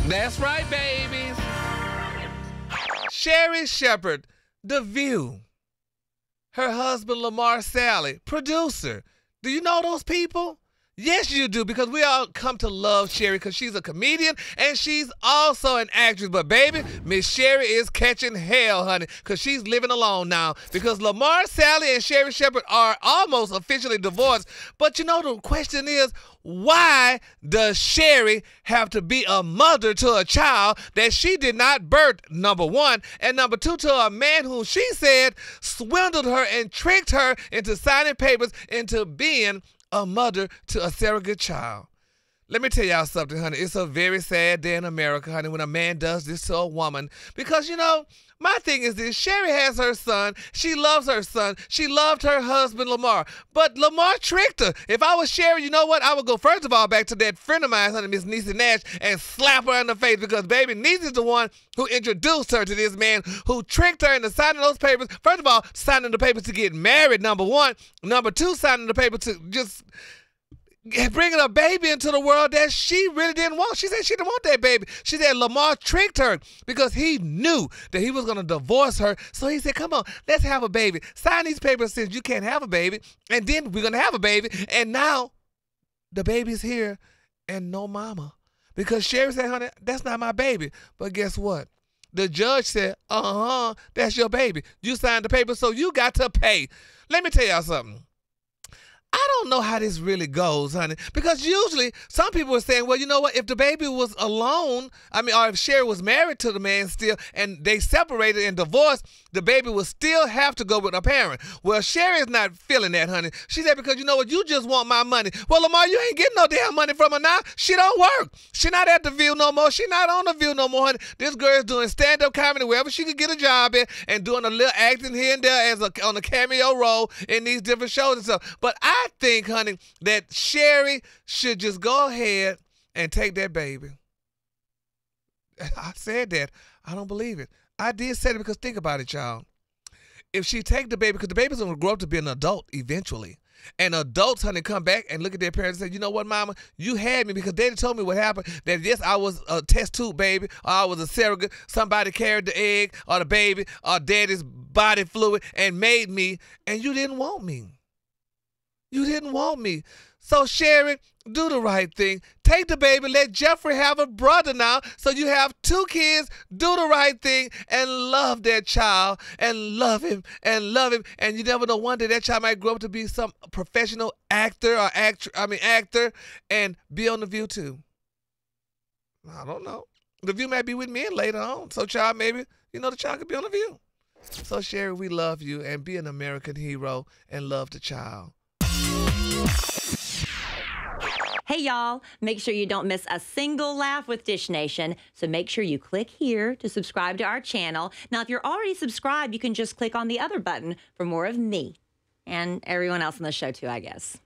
That's right, babies. Sherri Shepherd, The View. Her husband, Lamar Sally, producer. Do you know those people? Yes, you do, because we all come to love Sherri because she's a comedian and she's also an actress. But, baby, Miss Sherri is catching hell, honey, because she's living alone now. Because Lamar Sally and Sherri Shepherd are almost officially divorced. But, you know, the question is, why does Sherri have to be a mother to a child that she did not birth, number one, and number two, to a man who she said swindled her and tricked her into signing papers into being a mother to a surrogate child? Let me tell y'all something, honey. It's a very sad day in America, honey, when a man does this to a woman. Because, you know, my thing is this. Sherri has her son. She loves her son. She loved her husband, Lamar. But Lamar tricked her. If I was Sherri, you know what? I would go, first of all, back to that friend of mine, honey, Miss Niecy Nash, and slap her in the face because, baby, Niecy's the one who introduced her to this man who tricked her into signing those papers. First of all, signing the papers to get married, number one. Number two, signing the paper to just bringing a baby into the world that she really didn't want. She said she didn't want that baby. She said Lamar tricked her because he knew that he was going to divorce her. So he said, come on, let's have a baby. Sign these papers since you can't have a baby, and then we're going to have a baby. And now the baby's here and no mama. Because Sherri said, honey, that's not my baby. But guess what? The judge said, that's your baby. You signed the paper, so you got to pay. Let me tell y'all something. I don't know how this really goes, honey, because usually some people are saying, well, you know what, if the baby was alone, or if Sherri was married to the man still and they separated and divorced, the baby would still have to go with a parent. Well, Sherri is not feeling that, honey. She said, because you know what, you just want my money. Well, Lamar, you ain't getting no damn money from her now. She don't work. She not at The View no more. She not on The View no more, honey. This girl is doing stand-up comedy wherever she could get a job in and doing a little acting here and there on a cameo role in these different shows and stuff. But I think, honey, that Sherri should just go ahead and take that baby. I said that. I don't believe it. I did say it because think about it, y'all. If she take the baby, because the baby's going to grow up to be an adult eventually. And adults, honey, come back and look at their parents and say, you know what, mama, you had me because daddy told me what happened, that yes, I was a test tube baby, or I was a surrogate, somebody carried the egg or the baby or daddy's body fluid and made me, and you didn't want me. You didn't want me. So, Sherri, do the right thing. Take the baby. Let Jeffrey have a brother now. So you have two kids. Do the right thing and love that child and love him and love him. And you never know, one day that child might grow up to be some professional actor or actor and be on The View too. I don't know. The View might be with men later on. So, child, maybe, the child could be on The View. So, Sherri, we love you, and be an American hero and love the child. Hey, y'all, make sure you don't miss a single laugh with Dish Nation. So make sure you click here to subscribe to our channel. Now, if you're already subscribed, you can just click on the other button for more of me and everyone else on the show, too, I guess.